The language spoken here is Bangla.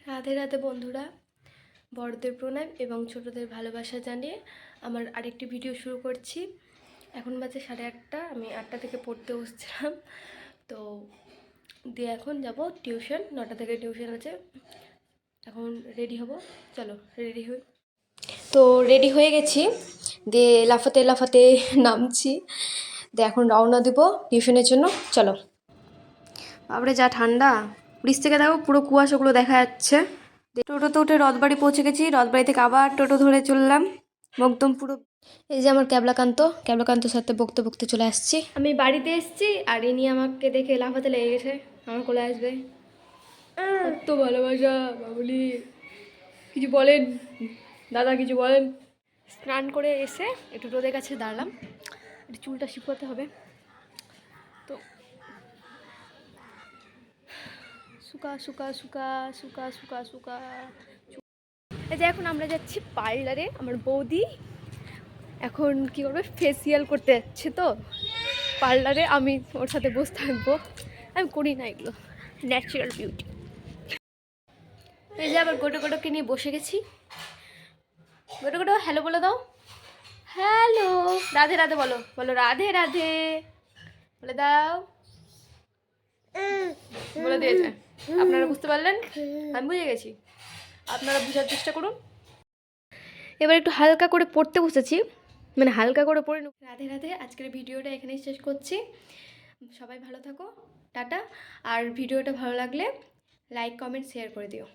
রাধে রাধে বন্ধুরা, বড়দের প্রণাম এবং ছোটদের ভালোবাসা জানিয়ে আমার আরেকটি ভিডিও শুরু করছি। এখন বাজে 8:30, আমি 8টা থেকে পড়তে বসছিলাম। তো দিয়ে এখন যাব টিউশন, 9টা থেকে টিউশন আছে। এখন রেডি হব, চলো রেডি হই। তো রেডি হয়ে গেছি, দিয়ে লাফাতে লাফাতে নামছি। দিয়ে এখন রওনা দেব টিউশনের জন্য, চলো। বাবরে যা ঠান্ডা, ব্রিজ থেকে দেখো পুরো কুয়াশাগুলো দেখা যাচ্ছে। টোটোতে উঠে রথবাড়ি পৌঁছে গেছি, রথবাড়ি থেকে আবার টোটো ধরে চললাম একদম পুরো। এই যে আমার ক্যাবলাকান্তর সাথে বকতে বকতে চলে আসছি। আমি বাড়িতে এসেছি আর ইনি আমাকে দেখে লাফাতে লেগে গেছে, আমার কোলে আসবে। কত ভালোবাসা বাবুলি। কিছু বলেন দাদা, কিছু বলেন। স্নান করে এসে একটু রোদের কাছে দাঁড়ালাম, একটু চুলটা শুকোতে হবে। তো শুকা শুকা শুকা শুকা শুকা শুকা এই যে এখন আমরা যাচ্ছি পার্লারে। আমার বৌদি এখন কি করবে, ফেসিয়াল করতে যাচ্ছে। তো পার্লারে আমি ওর সাথে বসে থাকবো। আমি করি না এগুলো, ন্যাচারাল বিউটি। এই যে আবার গোটো গোটোকে নিয়ে বসে গেছি। গোটো গোটো হ্যালো বলে দাও, হ্যালো। রাধে রাধে বলো, বলো রাধে রাধে বলে দাও। বলে দিয়েছে, আপনারা বুঝতে পারলেন, আমি বুঝে গেছি, আপনারা বোঝার চেষ্টা করুন। এবার একটু হালকা করে পড়তে বসেছি, মানে হালকা করে পড়ে। রাধে রাধে, আজকের ভিডিওটা এখানেই শেষ করছি। সবাই ভালো থাকো, টাটা। আর ভিডিওটা ভালো লাগলে লাইক কমেন্ট শেয়ার করে দিও।